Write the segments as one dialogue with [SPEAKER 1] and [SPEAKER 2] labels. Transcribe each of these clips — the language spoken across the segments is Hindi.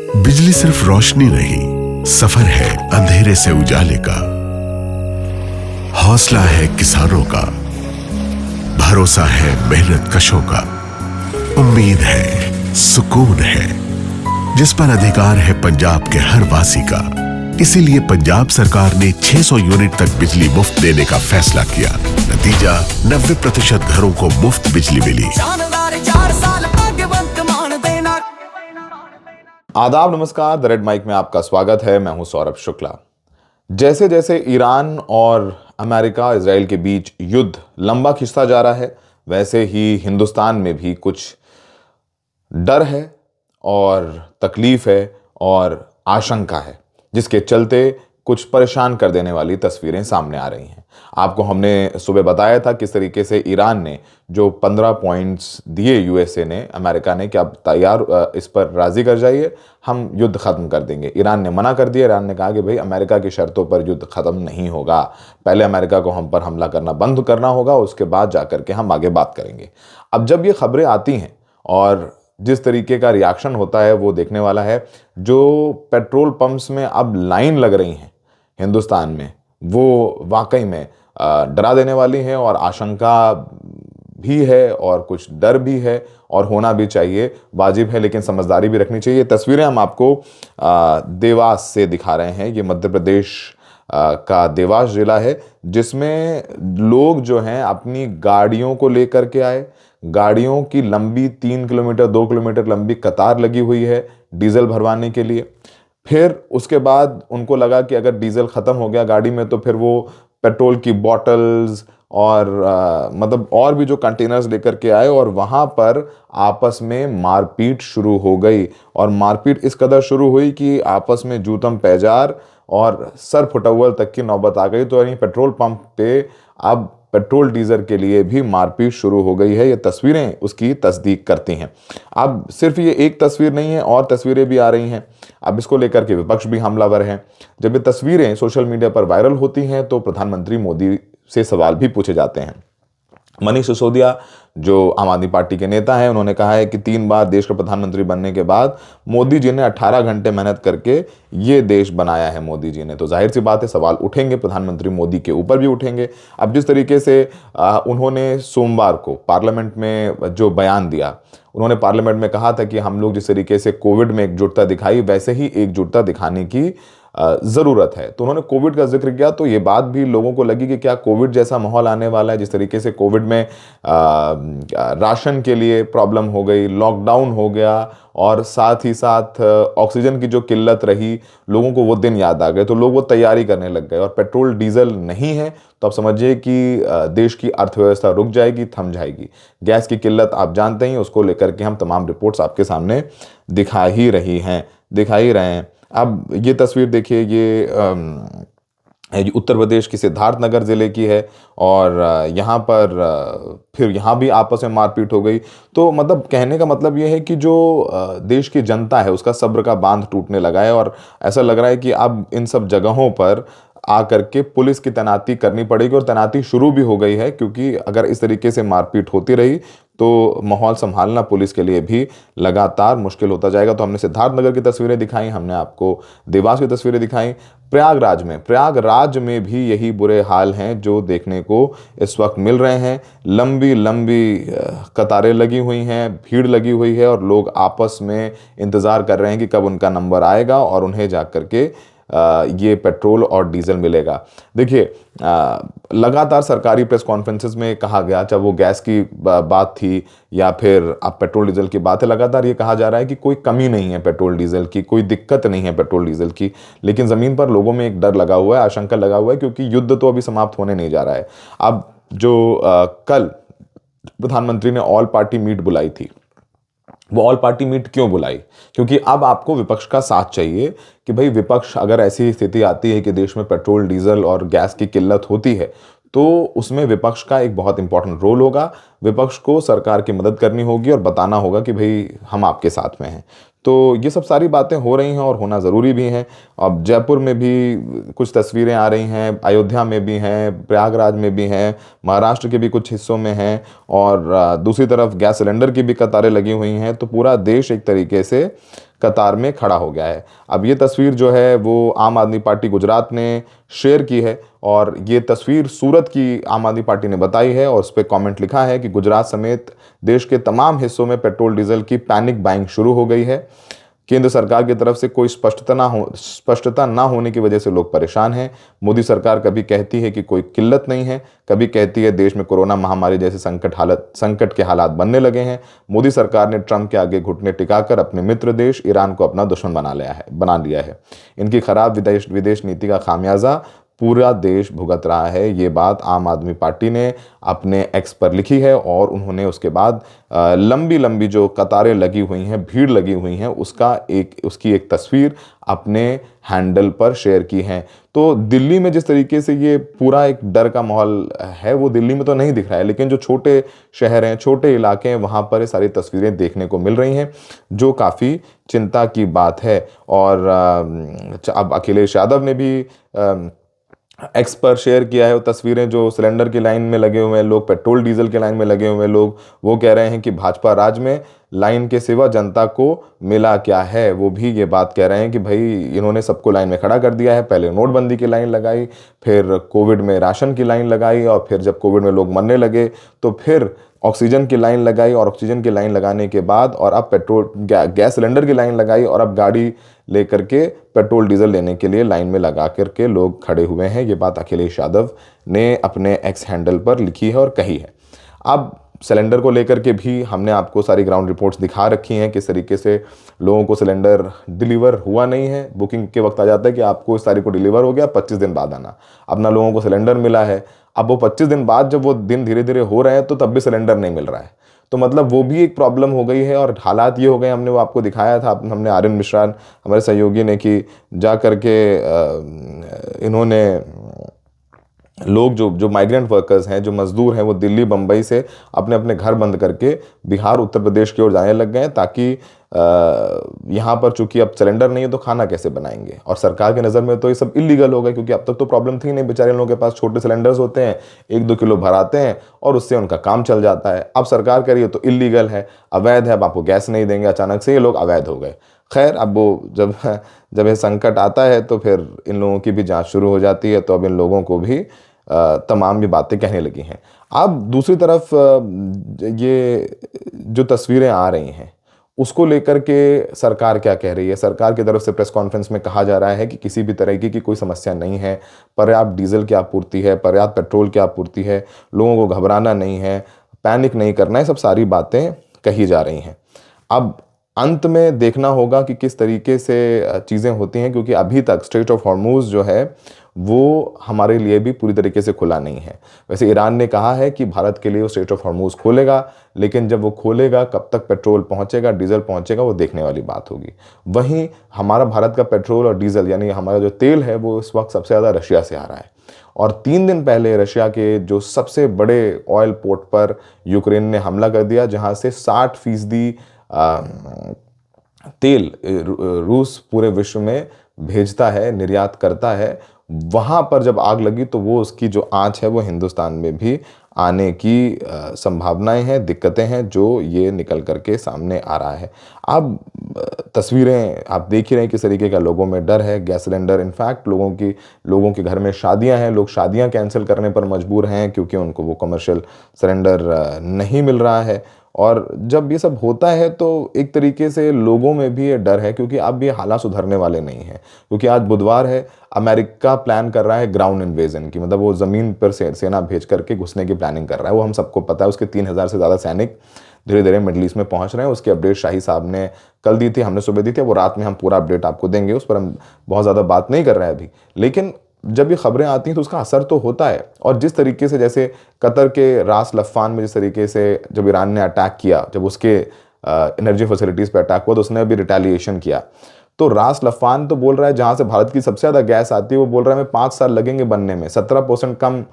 [SPEAKER 1] बिजली सिर्फ रोशनी नहीं, सफर है अंधेरे से उजाले का। हौसला है किसानों का, भरोसा है मेहनत कशों का, उम्मीद है, सुकून है, जिस पर अधिकार है पंजाब के हर वासी का। इसीलिए पंजाब सरकार ने 600 यूनिट तक बिजली मुफ्त देने का फैसला किया। नतीजा 90% घरों को मुफ्त बिजली मिली।
[SPEAKER 2] आदाब, नमस्कार। द रेड माइक में आपका स्वागत है। मैं हूं सौरभ शुक्ला। जैसे जैसे ईरान और अमेरिका इजराइल के बीच युद्ध लंबा खिंचता जा रहा है, वैसे ही हिंदुस्तान में भी कुछ डर है और तकलीफ है और आशंका है, जिसके चलते कुछ परेशान कर देने वाली तस्वीरें सामने आ रही हैं। आपको हमने सुबह बताया था किस तरीके से ईरान ने जो 15 पॉइंट्स दिए यूएसए ने, अमेरिका ने, कि आप तैयार, इस पर राजी कर जाइए, हम युद्ध खत्म कर देंगे। ईरान ने मना कर दिया। ईरान ने कहा कि भाई अमेरिका की शर्तों पर युद्ध खत्म नहीं होगा, पहले अमेरिका को हम पर हमला करना बंद करना होगा, उसके बाद जाकर के हम आगे बात करेंगे। अब जब ये खबरें आती हैं और जिस तरीके का रिएक्शन होता है वो देखने वाला है। जो पेट्रोल पंप्स में अब लाइन लग रही हैं हिंदुस्तान में, वो वाकई में डरा देने वाली हैं और आशंका भी है और कुछ डर भी है और होना भी चाहिए, वाजिब है, लेकिन समझदारी भी रखनी चाहिए। तस्वीरें हम आपको देवास से दिखा रहे हैं। ये मध्य प्रदेश का देवास जिला है, जिसमें लोग जो हैं अपनी गाड़ियों को लेकर के आए। गाड़ियों की लंबी 3 किलोमीटर 2 किलोमीटर लंबी कतार लगी हुई है डीजल भरवाने के लिए। फिर उसके बाद उनको लगा कि अगर डीजल ख़त्म हो गया गाड़ी में तो फिर वो पेट्रोल की बॉटल्स और मतलब और भी जो कंटेनर्स लेकर के आए और वहाँ पर आपस में मारपीट शुरू हो गई। और मारपीट इस कदर शुरू हुई कि आपस में जूतम पैजार और सर फुटअव्वल तक की नौबत आ गई। तो यानी पेट्रोल पंप पे अब पेट्रोल डीजल के लिए भी मारपीट शुरू हो गई है। ये तस्वीरें उसकी तस्दीक करती हैं। अब सिर्फ ये एक तस्वीर नहीं है, और तस्वीरें भी आ रही हैं। अब इसको लेकर के विपक्ष भी हमलावर हैं। जब ये तस्वीरें सोशल मीडिया पर वायरल होती हैं तो प्रधानमंत्री मोदी से सवाल भी पूछे जाते हैं। मनीष सिसोदिया जो आम आदमी पार्टी के नेता हैं, उन्होंने कहा है कि 3 बार देश का प्रधानमंत्री बनने के बाद मोदी जी ने 18 घंटे मेहनत करके ये देश बनाया है मोदी जी ने। तो जाहिर सी बात है सवाल उठेंगे, प्रधानमंत्री मोदी के ऊपर भी उठेंगे। अब जिस तरीके से उन्होंने सोमवार को पार्लियामेंट में जो बयान दिया, उन्होंने पार्लियामेंट में कहा था कि हम लोग जिस तरीके से कोविड में एकजुटता दिखाई, वैसे ही एकजुटता दिखाने की ज़रूरत है। तो उन्होंने कोविड का जिक्र किया, तो ये बात भी लोगों को लगी कि क्या कोविड जैसा माहौल आने वाला है। जिस तरीके से कोविड में राशन के लिए प्रॉब्लम हो गई, लॉकडाउन हो गया और साथ ही साथ ऑक्सीजन की जो किल्लत रही, लोगों को वो दिन याद आ गए। तो लोग वो तैयारी करने लग गए और पेट्रोल डीजल नहीं है तो आप समझिए कि देश की अर्थव्यवस्था रुक जाएगी, थम जाएगी। गैस की किल्लत आप जानते ही, उसको लेकर के हम तमाम रिपोर्ट्स आपके सामने दिखा ही रहे हैं। अब ये तस्वीर देखिए, ये उत्तर प्रदेश की सिद्धार्थ नगर ज़िले की है और यहाँ पर फिर यहाँ भी आपस में मारपीट हो गई। तो मतलब कहने का मतलब ये है कि जो देश की जनता है उसका सब्र का बांध टूटने लगा है और ऐसा लग रहा है कि अब इन सब जगहों पर आकर के पुलिस की तैनाती करनी पड़ेगी और तैनाती शुरू भी हो गई है, क्योंकि अगर इस तरीके से मारपीट होती रही तो माहौल संभालना पुलिस के लिए भी लगातार मुश्किल होता जाएगा। तो हमने सिद्धार्थनगर की तस्वीरें दिखाई, हमने आपको देवास की तस्वीरें दिखाई। प्रयागराज में भी यही बुरे हाल हैं जो देखने को इस वक्त मिल रहे हैं। लंबी लंबी कतारें लगी हुई हैं, भीड़ लगी हुई है और लोग आपस में इंतज़ार कर रहे हैं कि कब उनका नंबर आएगा और उन्हें जा कर के ये पेट्रोल और डीजल मिलेगा। देखिए, लगातार सरकारी प्रेस कॉन्फ्रेंसेस में कहा गया, चाहे वो गैस की बात थी या फिर अब पेट्रोल डीजल की बात है, लगातार ये कहा जा रहा है कि कोई कमी नहीं है पेट्रोल डीजल की, कोई दिक्कत नहीं है पेट्रोल डीजल की। लेकिन ज़मीन पर लोगों में एक डर लगा हुआ है, आशंका लगा हुआ है, क्योंकि युद्ध तो अभी समाप्त होने नहीं जा रहा है। अब जो कल प्रधानमंत्री ने ऑल पार्टी मीट बुलाई थी, वो ऑल पार्टी मीट क्यों बुलाई? क्योंकि अब आपको विपक्ष का साथ चाहिए कि भाई विपक्ष, अगर ऐसी स्थिति आती है कि देश में पेट्रोल डीजल और गैस की किल्लत होती है तो उसमें विपक्ष का एक बहुत इंपॉर्टेंट रोल होगा। विपक्ष को सरकार की मदद करनी होगी और बताना होगा कि भाई हम आपके साथ में हैं। तो ये सब सारी बातें हो रही हैं और होना ज़रूरी भी हैं। अब जयपुर में भी कुछ तस्वीरें आ रही हैं, अयोध्या में भी हैं, प्रयागराज में भी हैं, महाराष्ट्र के भी कुछ हिस्सों में हैं और दूसरी तरफ गैस सिलेंडर की भी कतारें लगी हुई हैं। तो पूरा देश एक तरीके से कतार में खड़ा हो गया है। अब ये तस्वीर जो है वो आम आदमी पार्टी गुजरात ने शेयर की है और ये तस्वीर सूरत की आम आदमी पार्टी ने बताई है और उस पर कमेंट लिखा है कि गुजरात समेत देश के तमाम हिस्सों में पेट्रोल डीजल की पैनिक बाइंग शुरू हो गई है। केंद्र सरकार की तरफ से कोई स्पष्टता ना होने की वजह से लोग परेशान हैं। मोदी सरकार कभी कहती है कि कोई किल्लत नहीं है, कभी कहती है देश में कोरोना महामारी जैसे संकट के हालात बनने लगे हैं। मोदी सरकार ने ट्रंप के आगे घुटने टिकाकर अपने मित्र देश ईरान को अपना दुश्मन बना लिया है। इनकी खराब विदेश नीति का खामियाजा पूरा देश भुगत रहा है। ये बात आम आदमी पार्टी ने अपने एक्स पर लिखी है और उन्होंने उसके बाद लंबी लंबी जो कतारें लगी हुई हैं, भीड़ लगी हुई हैं, उसकी एक तस्वीर अपने हैंडल पर शेयर की है। तो दिल्ली में जिस तरीके से ये पूरा एक डर का माहौल है वो दिल्ली में तो नहीं दिख रहा है, लेकिन जो छोटे शहर हैं, छोटे इलाके हैं, वहाँ पर ये सारी तस्वीरें देखने को मिल रही हैं, जो काफ़ी चिंता की बात है। और अब अखिलेश यादव ने भी एक्स पर शेयर किया है वो तस्वीरें, जो सिलेंडर की लाइन में लगे हुए हैं लोग, पेट्रोल डीजल की लाइन में लगे हुए लोग, वो कह रहे हैं कि भाजपा राज में लाइन के सिवा जनता को मिला क्या है। वो भी ये बात कह रहे हैं कि भाई इन्होंने सबको लाइन में खड़ा कर दिया है। पहले नोटबंदी की लाइन लगाई, फिर कोविड में राशन की लाइन लगाई, और फिर जब कोविड में लोग मरने लगे तो फिर ऑक्सीजन की लाइन लगाई, और ऑक्सीजन की लाइन लगाने के बाद और अब गैस सिलेंडर की लाइन लगाई, और अब गाड़ी लेकर के पेट्रोल डीजल लेने के लिए लाइन में लगा करके लोग खड़े हुए हैं। ये बात अखिलेश यादव ने अपने एक्स हैंडल पर लिखी है और कही है। अब सिलेंडर को लेकर के भी हमने आपको सारी ग्राउंड रिपोर्ट्स दिखा रखी हैं, किस तरीके से लोगों को सिलेंडर डिलीवर हुआ नहीं है। बुकिंग के वक्त आ जाता है कि आपको इस तारीख को डिलीवर हो गया, 25 दिन बाद आना। अब ना लोगों को सिलेंडर मिला है, अब वो 25 दिन बाद जब वो दिन धीरे धीरे हो रहे हैं तो तब भी सिलेंडर नहीं मिल रहा है। तो मतलब वो भी एक प्रॉब्लम हो गई है और हालात ये हो गए। हमने वो आपको दिखाया था, हमने आर्यन मिश्रा हमारे सहयोगी ने, कि जा करके इन्होंने लोग जो माइग्रेंट वर्कर्स हैं, जो मजदूर हैं, वो दिल्ली बम्बई से अपने अपने घर बंद करके बिहार उत्तर प्रदेश की ओर जाने लग गए हैं, ताकि यहाँ पर चूंकि अब सिलेंडर नहीं है तो खाना कैसे बनाएंगे। और सरकार की नज़र में तो ये सब इलीगल हो गए, क्योंकि अब तक तो प्रॉब्लम थी नहीं, बेचारे लोगों के पास छोटे सिलेंडर्स होते हैं, 1-2 किलो भराते हैं और उससे उनका काम चल जाता है। अब सरकार कह रही है तो इलीगल है, अवैध है, अब आपको गैस नहीं देंगे। अचानक से ये लोग अवैध हो गए। खैर, अब वो जब ये संकट आता है तो फिर इन लोगों की भी जाँच शुरू हो जाती है, तो अब इन लोगों को भी तमाम ये बातें कहने लगी हैं। अब दूसरी तरफ ये जो तस्वीरें आ रही हैं उसको लेकर के सरकार क्या कह रही है। सरकार की तरफ से प्रेस कॉन्फ्रेंस में कहा जा रहा है कि किसी भी तरह की कोई समस्या नहीं है, पर्याप्त डीजल की आपूर्ति है, पर्याप्त पेट्रोल की आपूर्ति है, लोगों को घबराना नहीं है, पैनिक नहीं करना है, सब सारी बातें कही जा रही हैं। अब अंत में देखना होगा कि किस तरीके से चीज़ें होती हैं, क्योंकि अभी तक स्ट्रेट ऑफ हॉर्मुज़ जो है वो हमारे लिए भी पूरी तरीके से खुला नहीं है। वैसे ईरान ने कहा है कि भारत के लिए वो स्ट्रेट ऑफ हॉर्मुज़ खोलेगा, लेकिन जब वो खोलेगा कब तक पेट्रोल पहुंचेगा, डीजल पहुंचेगा, वो देखने वाली बात होगी। वहीं हमारा भारत का पेट्रोल और डीजल यानी हमारा जो तेल है वो इस वक्त सबसे ज़्यादा रशिया से आ रहा है। और 3 दिन पहले रशिया के जो सबसे बड़े ऑयल पोर्ट पर यूक्रेन ने हमला कर दिया, जहाँ से 60% तेल रूस पूरे विश्व में भेजता है, निर्यात करता है। वहाँ पर जब आग लगी तो वो उसकी जो आंच है वो हिंदुस्तान में भी आने की संभावनाएं हैं, दिक्कतें हैं, जो ये निकल करके सामने आ रहा है। अब तस्वीरें आप देख ही रहे हैं किस तरीके का लोगों में डर है। गैस सिलेंडर, इनफैक्ट लोगों के घर में शादियां हैं, लोग शादियां कैंसिल करने पर मजबूर हैं क्योंकि उनको वो कमर्शियल सिलेंडर नहीं मिल रहा है। और जब ये सब होता है तो एक तरीके से लोगों में भी ये डर है, क्योंकि अब ये हालात सुधरने वाले नहीं हैं। क्योंकि आज बुधवार है, अमेरिका प्लान कर रहा है ग्राउंड इन्वेजन की, मतलब वो ज़मीन पर सेना भेज करके घुसने की प्लानिंग कर रहा है। वो हम सबको पता है, उसके 3000 से ज़्यादा सैनिक धीरे धीरे मिडिल ईस्ट में पहुंच रहे हैं। उसकी अपडेट शाही साहब ने कल दी थी, हमने सुबह दी थी, वो रात में हम पूरा अपडेट आपको देंगे, उस पर हम बहुत ज़्यादा बात नहीं कर रहे हैं अभी। लेकिन जब ये खबरें आती हैं तो उसका असर तो होता है। और जिस तरीके से, जैसे कतर के रास लफ़ान में जिस तरीके से जब ईरान ने अटैक किया, जब उसके एनर्जी फैसिलिटीज़ पे अटैक हुआ तो उसने भी रिटेलिएशन किया। तो रास लफ़ान तो बोल रहा है जहाँ से भारत की सबसे ज़्यादा गैस आती है, वो बोल रहा है हमें 5 साल लगेंगे बनने में, 17% कम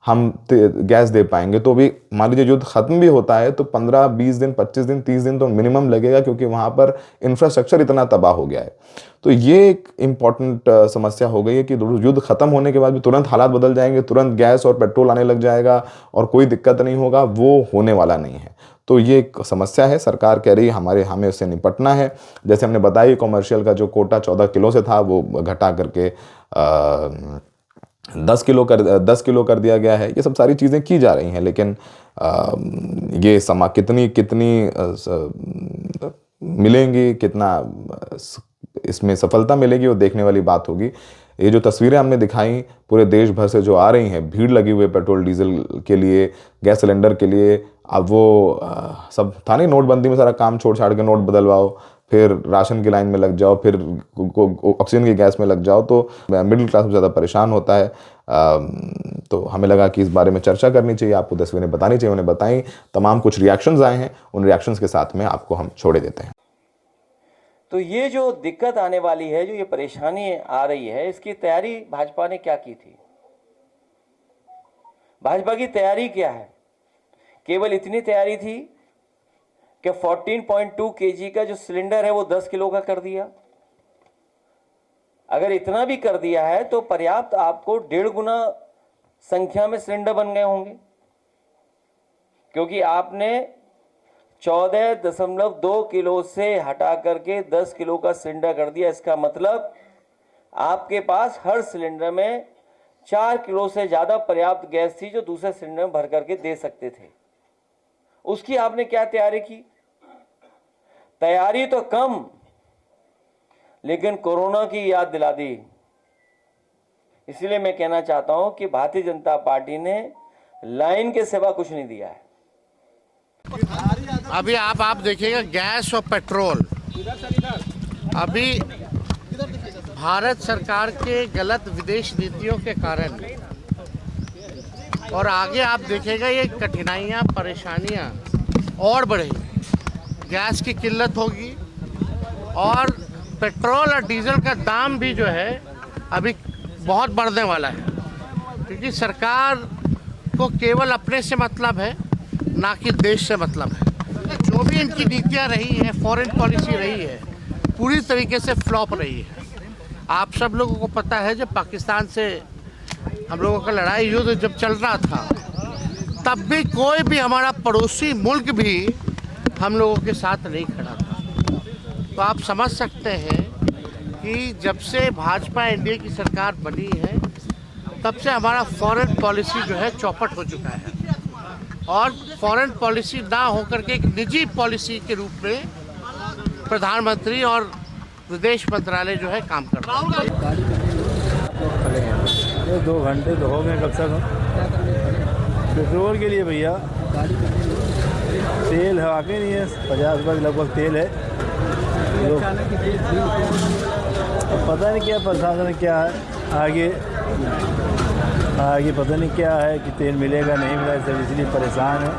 [SPEAKER 2] हम गैस दे पाएंगे। तो अभी मान लीजिए युद्ध खत्म भी होता है तो 15, 20 दिन, 25 दिन, 30 दिन तो मिनिमम लगेगा, क्योंकि वहाँ पर इंफ्रास्ट्रक्चर इतना तबाह हो गया है। तो ये एक इम्पॉर्टेंट समस्या हो गई है कि युद्ध खत्म होने के बाद भी तुरंत हालात बदल जाएंगे, तुरंत गैस और पेट्रोल आने लग जाएगा और कोई दिक्कत नहीं होगा, वो होने वाला नहीं है। तो ये एक समस्या है, सरकार कह रही है हमें उससे निपटना है। जैसे हमने बताया कॉमर्शियल का जो कोटा 14 किलो से था वो घटा करके 10 किलो कर दिया गया है। ये सब सारी चीज़ें की जा रही हैं, लेकिन ये कितनी मिलेंगी, कितना इसमें सफलता मिलेगी, वो देखने वाली बात होगी। ये जो तस्वीरें हमने दिखाई पूरे देश भर से जो आ रही हैं, भीड़ लगी हुई है पेट्रोल डीजल के लिए, गैस सिलेंडर के लिए। अब वो सब था नहीं, नोटबंदी में सारा काम छोड़ छाड़ के नोट बदलवाओ, फिर राशन की लाइन में लग जाओ, फिर ऑक्सीजन की गैस में लग जाओ, तो मिडिल क्लास ज़्यादा परेशान होता है। तो हमें लगा कि इस बारे में चर्चा करनी चाहिए, आपको तस्वीरें बतानी चाहिए। उन्हें बताई, तमाम कुछ रिएक्शंस आए हैं, उन रिएक्शंस के साथ में आपको हम छोड़े देते हैं।
[SPEAKER 3] तो ये जो दिक्कत आने वाली है, जो ये परेशानी आ रही है, इसकी तैयारी भाजपा ने क्या की थी? भाजपा की तैयारी क्या है? केवल इतनी तैयारी थी कि 14.2 kg का जो सिलेंडर है वो 10 किलो का कर दिया। अगर इतना भी कर दिया है तो पर्याप्त आपको 1.5 गुना संख्या में सिलेंडर बन गए होंगे, क्योंकि आपने 14.2 किलो से हटा करके 10 किलो का सिलेंडर कर दिया। इसका मतलब आपके पास हर सिलेंडर में 4 किलो से ज्यादा पर्याप्त गैस थी जो दूसरे सिलेंडर में भर करके दे सकते थे। उसकी आपने क्या तैयारी की? तैयारी तो कम, लेकिन कोरोना की याद दिला दी। इसलिए मैं कहना चाहता हूं कि भारतीय जनता पार्टी ने लाइन के सिवा कुछ नहीं दिया है।
[SPEAKER 4] अभी आप देखिएगा गैस और पेट्रोल, अभी भारत सरकार के गलत विदेश नीतियों के कारण और आगे आप देखेगा ये कठिनाइयाँ परेशानियाँ और बढ़ेंगी। गैस की किल्लत होगी और पेट्रोल और डीजल का दाम भी जो है अभी बहुत बढ़ने वाला है, क्योंकि सरकार को केवल अपने से मतलब है, ना कि देश से मतलब है। जो भी इनकी नीतियाँ रही हैं, फॉरेन पॉलिसी रही है, पूरी तरीके से फ्लॉप रही है। आप सब लोगों को पता है जब पाकिस्तान से हम लोगों का लड़ाई युद्ध जब चल रहा था, तब भी कोई भी हमारा पड़ोसी मुल्क भी हम लोगों के साथ नहीं खड़ा था। तो आप समझ सकते हैं कि जब से भाजपा एनडीए की सरकार बनी है, तब से हमारा फॉरेन पॉलिसी जो है चौपट हो चुका है, और फॉरेन पॉलिसी ना होकर के एक निजी पॉलिसी के रूप में प्रधानमंत्री और विदेश मंत्रालय जो है काम कर रहा है।
[SPEAKER 5] 2 घंटे तो हो गए कब तक। पेट्रोल के लिए भैया तेल है, वाकई नहीं है, 50 रुपये के लगभग तेल है। लोग पता नहीं क्या प्रशासन क्या है, आगे पता नहीं क्या है कि तेल मिलेगा नहीं मिलेगा, सब इसलिए परेशान है।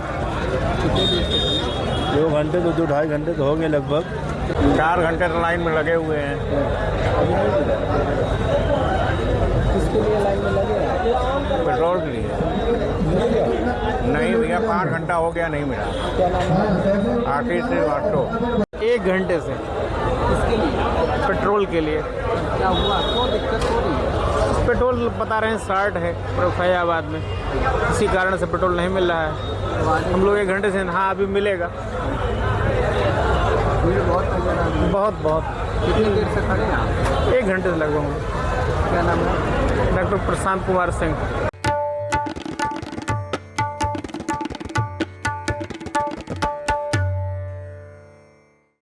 [SPEAKER 5] 2 घंटे तो 2-2.5 घंटे तो हो गए लगभग।
[SPEAKER 6] 4 घंटे तो लाइन में लगे हुए हैं।
[SPEAKER 5] किसके लिए लाइन में लगे हैं?
[SPEAKER 6] पेट्रोल के लिए नहीं भैया, 5 घंटा हो गया, नहीं मिला।
[SPEAKER 5] क्या नाम है?
[SPEAKER 6] आखिर से ऑटो
[SPEAKER 7] 1 घंटे से
[SPEAKER 5] किसके लिए?
[SPEAKER 7] पेट्रोल के लिए।
[SPEAKER 5] क्या हुआ, क्यों दिक्कत हो रही है?
[SPEAKER 7] पेट्रोल बता रहे हैं शॉर्ट है फैजाबाद में, इसी कारण से पेट्रोल नहीं मिल रहा है। हम लोग 1 घंटे से, हाँ अभी मिलेगा। बहुत
[SPEAKER 5] कितनी देर से खड़े हैं आप?
[SPEAKER 7] 1 घंटे से लगभग।
[SPEAKER 5] क्या नाम है?
[SPEAKER 7] डॉक्टर प्रशांत कुमार सिंह।